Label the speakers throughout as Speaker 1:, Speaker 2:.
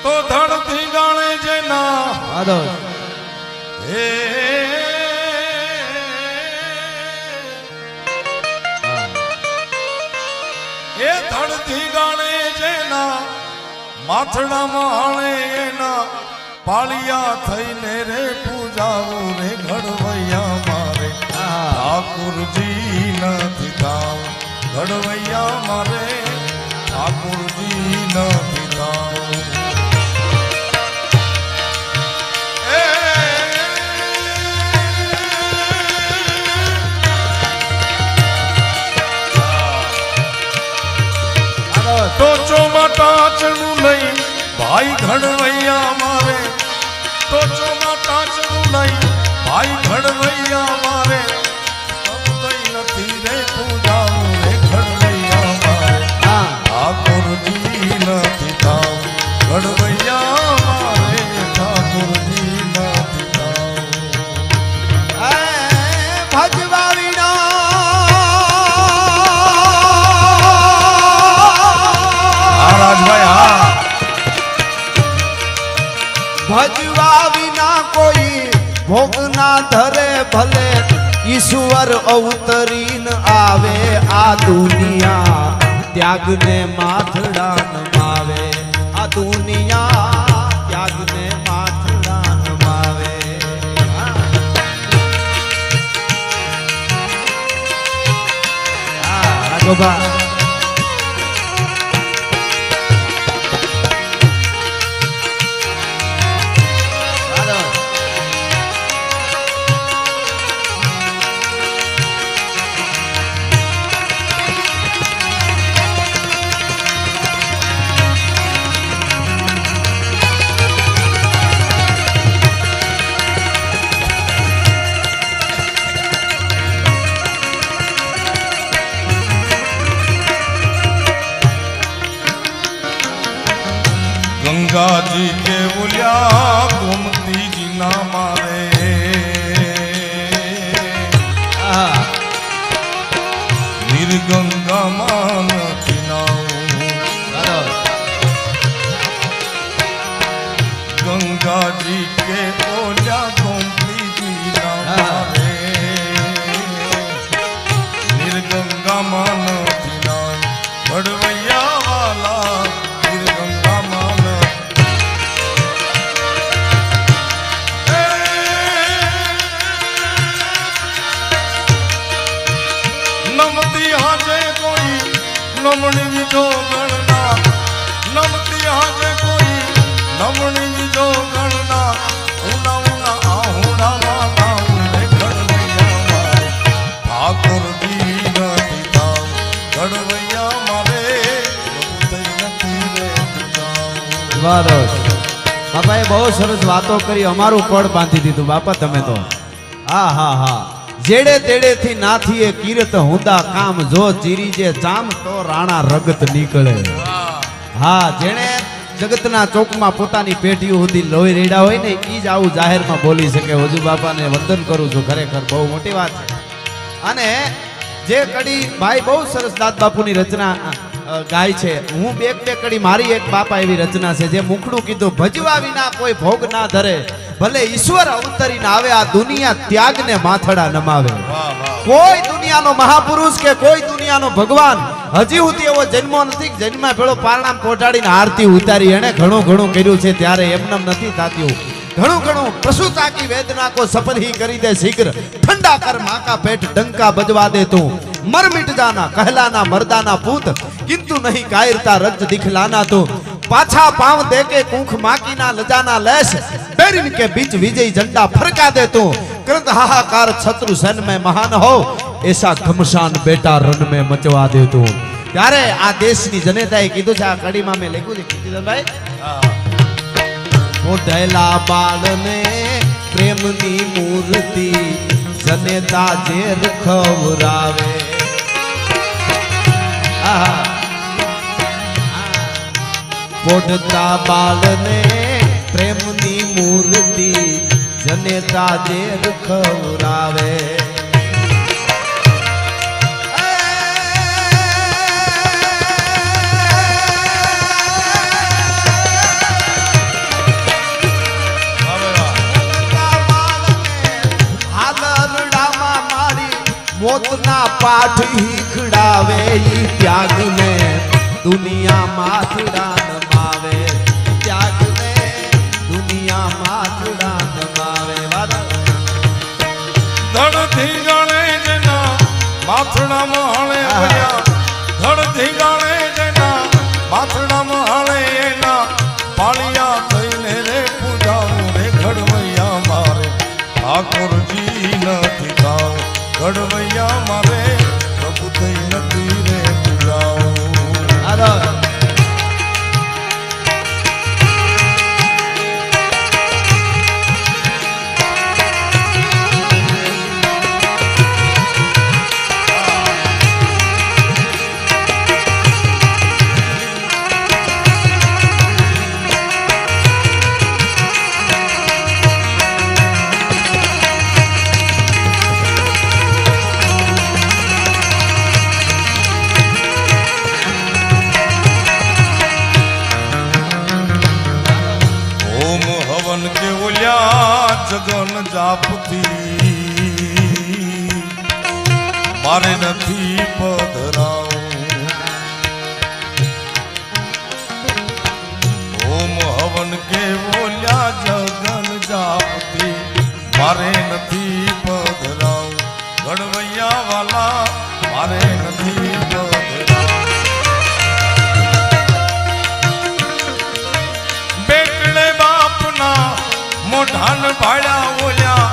Speaker 1: તો ધડથી ગાણે જેના હે એ ધડથી ગાણે જેના માથડામાં હાણે એના પાળિયા થઈને રે પૂજાવું રે ઘડવૈયા મારે ઠાકુરજી નથી થાવ ઘડવૈયા મારે ઠાકુરજી નથી થાવ તો ચોમાટાચનું નહીં ભાઈ ઘડવૈયા મારે તો ચોમાટાચનું નહીં ભાઈ ઘડવૈયા મારે નથી રે પૂજાવું રે ઘડવૈયા મારે ઠાકોરજી નથી થાવ ઘડવૈયા મારે ઠાકોરજી નથી થાવ
Speaker 2: ભજવા વિના ભજવા વિના કોઈ ભોગ ના ધરે ભલે ઈશ્વર અવતરીન આવે આ દુનિયા ત્યાગને માથડા નમાવે આ દુનિયા ત્યાગને માથડા નમાવે રાઘોબા
Speaker 1: गंगा जी के बोलिया गोमती जी ना मारे निर्गंगा मान गंगा जी के बोलिया गोमती जी ना मारे निर्गंगा मान घड़वैया वाला निर्गंगा मान नमती हाजे कोई नमणी विधो गणना नमती हाजे कोई नमणी विधो गणना उना उना आहुना माता उने घड़वैया मारे ठाकुर जी नहीं थाव घड़वैया मारे
Speaker 2: બાપાએ બહુ સરસ વાતો કરી અમારું પડ બાંધી દીધું બાપા તમે તો હા હા હા જેડે તેડે થી નાથીએ કીર્ત હુંદા કામ જો ચીરી જે ચામ તો રાણા રગત નીકળે હા જેણે જગતના ચોકમાં પોતાની પેટીઓ સુધી લોહી રેડા હોય ને ઈ જ આવું જાહેરમાં બોલી શકે હજુ બાપાને વંદન કરું છું ખરેખર બહુ મોટી વાત છે અને જે કડી ભાઈ બહુ સરસ દાદ બાપુની રચના ગાય છે હું બે કડી મારી એક બાપા એવી રચના છે જે મુખડું કીધું ભજવા વિના કોઈ ભોગ ના ધરે ભલે ઈશ્વર અવતરીને આવે આ દુનિયા ત્યાગને માથડા નમાવે કોઈ દુનિયાનો મહાપુરુષ કે કોઈ દુનિયાનો ભગવાન હજી સુધી એવો જન્મો નથી જન્મમાં પેલો પારણામ પોટાડીને આરતી ઉતારી એને ઘણું ઘણું કર્યું છે ત્યારે એમનેમ નથી થાતું ઘણું ઘણું પ્રસૂતા કી વેદના કો સફल ही કરી દે શીઘ્ર ઠંડા કર मां का पेट डंका बजवा दे तू मर मिट जाना कहलाना मर्दाना पूत किंतु नहीं कायरता रज दिखलाना तू पाछा पांव दे के कूख माकी ना लजाना लेश बैरिन के बीच विजय झंडा फरका दे तू कृत हाहाकार शत्रु सन में महान हो ऐसा घमसान बेटा रन में मचवा दे तू ત્યારે આ દેશની જનતાએ કીધું છે આ કડીમાં મેં લખ્યું છે કીર્તિદાનભાઈ ઓઢેલા બાળને પ્રેમની મૂર્તિ જનેતા ઝેર ખવરાવે પોઢતા બાળને પ્રેમની મૂર્તિ જનેતા ઝેર ખવરાવે પાઠ હીખડાવે ઈ ત્યાગને દુનિયા માથડા નમાવે ત્યાગને દુનિયા માથડા નમાવે
Speaker 1: ધડથી ગાણે જેના માથડામાં હળે વળ્યા ધડથી ગાણે જેના માથડામાં હળે એના પાળિયા થઈને રે પૂજાવું રે ઘડવૈયા મારે ઠાકોરજી નથી થાવ ઘડવૈયા મારે પ્રભુ થઈ નથી રે પૂજાવું કે ઓલ્યા જગન જાપતી મારે નથી પધરાવું ઓમ હવન કે ઓલ્યા જગન જાપતી મારે નથી પધરાવું ઘડવૈયા વાલા મારે નથી પધરાવું બેટલે બાપના મોઢાન ભાળ્યા ઓલ્યા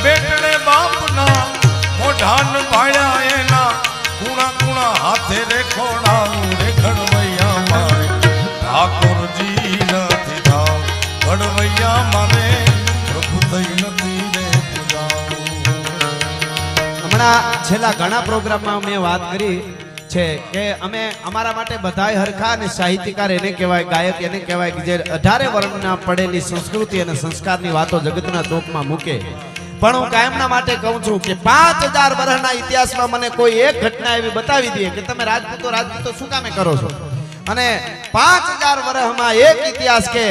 Speaker 1: બેટલે બાપના મોઢાન ભાળ્યા એના કુણા કુણા હાથે રે ખોડાવું રે ઘડવૈયા મારે ઠાકોરજી નથી થાવ ઘડવૈયા મારે પ્રભુ થઈ નથી રે પૂજાવું
Speaker 2: હમણાં છેલ્લા ઘણા પ્રોગ્રામમાં મેં વાત કરી છે કે અમે અમારા માટે બધાય હરખા અને સાહિત્યકાર એને કહેવાય ગાયક એને કહેવાય કે જે 18 વર્ણના પડેલી સંસ્કૃતિ અને સંસ્કારની વાતો જગતના ચોકમાં મૂકે પણ હું કાયમના માટે કહું છું કે 5000 વર્ષના ઇતિહાસમાં મને કોઈ એક ઘટના એવી બતાવી દે કે તમે રાજપૂતો શું કામે કરો છો અને 5000 વર્ષમાં એક ઇતિહાસ કે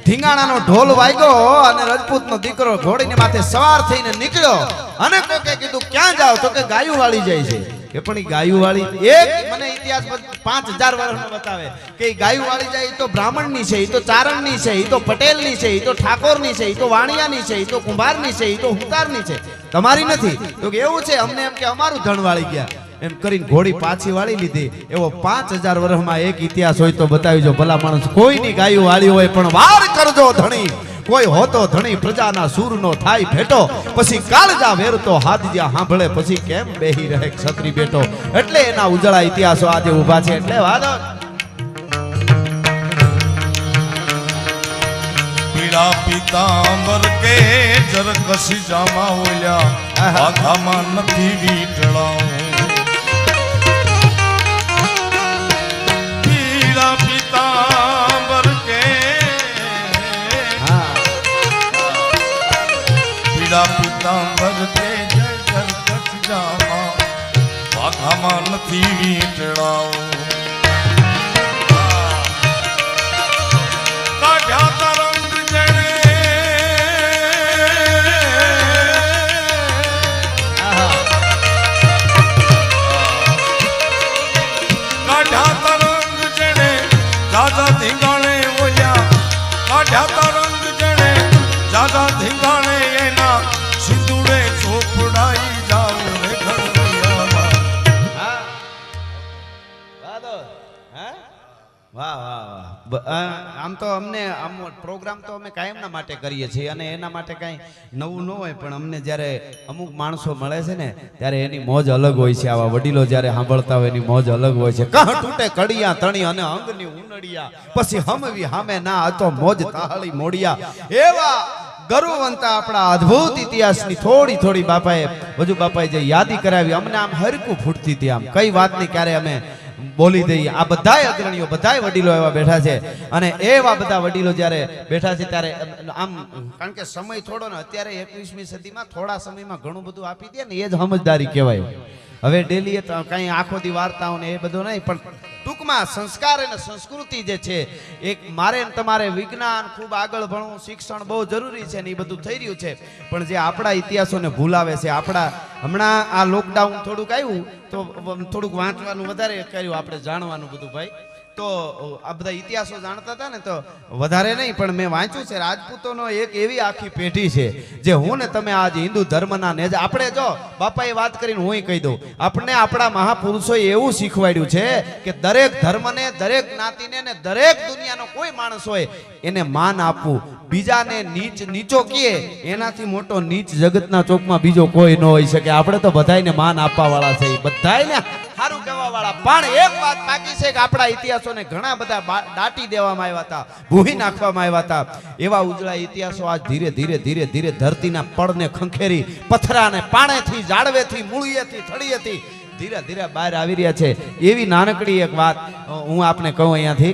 Speaker 2: ઢીંગાણાનો ઢોલ વાગ્યો અને રાજપૂતનો દીકરો ઘોડીને માથે સવાર થઈને નીકળ્યો અને કોકે કીધું ક્યાં જાવ તો કે ગાયું વાળી જાય છે કે પણ ઈ ગાયું વાળી એક મને ઇતિહાસ 5000 વર્ષનો બતાવે કે ઈ ગાયું વાળી જાય ઈ તો બ્રાહ્મણની છે ઈ તો ચારણની છે ઈ તો પટેલની છે ઈ તો ઠાકોરની છે ઈ તો વાણિયાની છે ઈ તો કુંભારની છે ઈ તો હુંકારની છે તમારી નથી તો કે એવું છે અમને એમ કે અમારું ધણ વાળી ગયા એમ કરીને ઘોડી પાછી વાળી લીધી એવો 5000 વર્ષમાં એક ઇતિહાસ હોય તો બતાવીજો ભલા માણસ કોઈની ગાયું વાળી હોય પણ વાર કરજો ધણી કોઈ હોતો ધણી પ્રજાના સૂરનો થાય ભેટો પછી કાળજા વેરતો હાથજ્યા સાંભળે પછી કેમ બેહી રહે ક્ષત્રિય બેટો એટલે એના ઉજળા ઇતિહાસો આજે ઊભા છે એટલે વાદો
Speaker 1: પીળા પીતાંબર કે જરકસી જામા ઓલ્યા આઘામાં નથી વીટળાવું પીળા પીતાંબર કે પીળા પીતાંબર કે જય જરકસી જામા આઘામાં નથી વીટળાવું ધીંગાણે ઓલ્યા કાઢ્યા રંગ જણે જાજા ધીંગાણે એના સિંદુડે ચોપડાઈ જાવ રે ઘડવૈયા
Speaker 2: વાહ આમ તો અમને આમ પ્રોગ્રામ તો અમે કાયમના માટે કરીએ છીએ અને એના માટે કાંઈ નવું ન હોય પણ અમને જ્યારે અમુક માણસો મળે છે ને ત્યારે એની મોજ અલગ હોય છે આવા વડીલો જ્યારે સાંભળતા હોય એની મોજ અલગ હોય છે કહ તૂટે કડિયા તણી અને અંગની ઉનડિયા પછી હમવી હામે ના હતો મોજ તાહળી મોડિયા એવા ગરુવંતા આપણા અદ્ભુત ઇતિહાસની થોડી થોડી બાપાએ વજુ બાપાએ જે યાદી કરાવી અમને આમ હરકું ફૂટતી હતી આમ કઈ વાતની ક્યારે અમે બોલી દઈએ આ બધાય અગ્રણીઓ બધાય વડીલો એવા બેઠા છે અને એવા બધા વડીલો જ્યારે બેઠા છે ત્યારે આમ કારણ કે સમય થોડો ને અત્યારે 21મી સદીમાં થોડા સમયમાં ઘણું બધું આપી દે ને એ જ સમજદારી કહેવાય હવે ડેલી કાંઈ આખો દી વાર્તાઓ ને એ બધું નહીં પણ ટૂંકમાં સંસ્કાર અને સંસ્કૃતિ જે છે એક મારે ને તમારે વિજ્ઞાન ખૂબ આગળ ભણવું શિક્ષણ બહુ જરૂરી છે ને એ બધું થઈ રહ્યું છે પણ જે આપણા ઇતિહાસોને ભૂલાવે છે આપણા હમણાં આ લોકડાઉન થોડુંક આવ્યું તો થોડુંક વાંચવાનું વધારે કર્યું આપણે જાણવાનું બધું ભાઈ તો આ બધા ઇતિહાસો જાણતા હતા ને તો વધારે નહીં પણ મેં વાંચ્યું છે રાજપૂતોનો એક એવી આખી પેઢી છે જે હું ને તમે આજ હિન્દુ ધર્મના નેજા આપણે જો બાપાએ વાત કરીને હું કહી દઉં આપણે આપણા મહાપુરુષોએ એવું શીખવાડ્યું છે કે દરેક ધર્મને દરેક જ્ઞાતિને ને દરેક દુનિયાનો કોઈ માણસ હોય એને માન આપવું બીજાને નીચો કીએ એનાથી મોટો નીચ જગતના ચોકમાં બીજો કોઈ ન હોઈ શકે આપણે તો બધાયને માન આપવા વાળા છે બધાયને સારું કહેવા વાળા પણ એક વાત બાકી છે કે આપણા ઇતિહાસોને ઘણા બધા દાટી દેવામાં આવ્યા હતા ભૂહી નાખવામાં આવ્યા હતા એવા ઉજળા ઇતિહાસો આજ ધીરે ધીરે ધીરે ધીરે ધરતીના પડને ખંખેરી પથરાને પાણેથી ઝાડવેથી મૂળિયેથી થળિયેથી ધીરે ધીરે બહાર આવી રહ્યા છે એવી નાનકડી એક વાત હું આપને કહું અહીંયાથી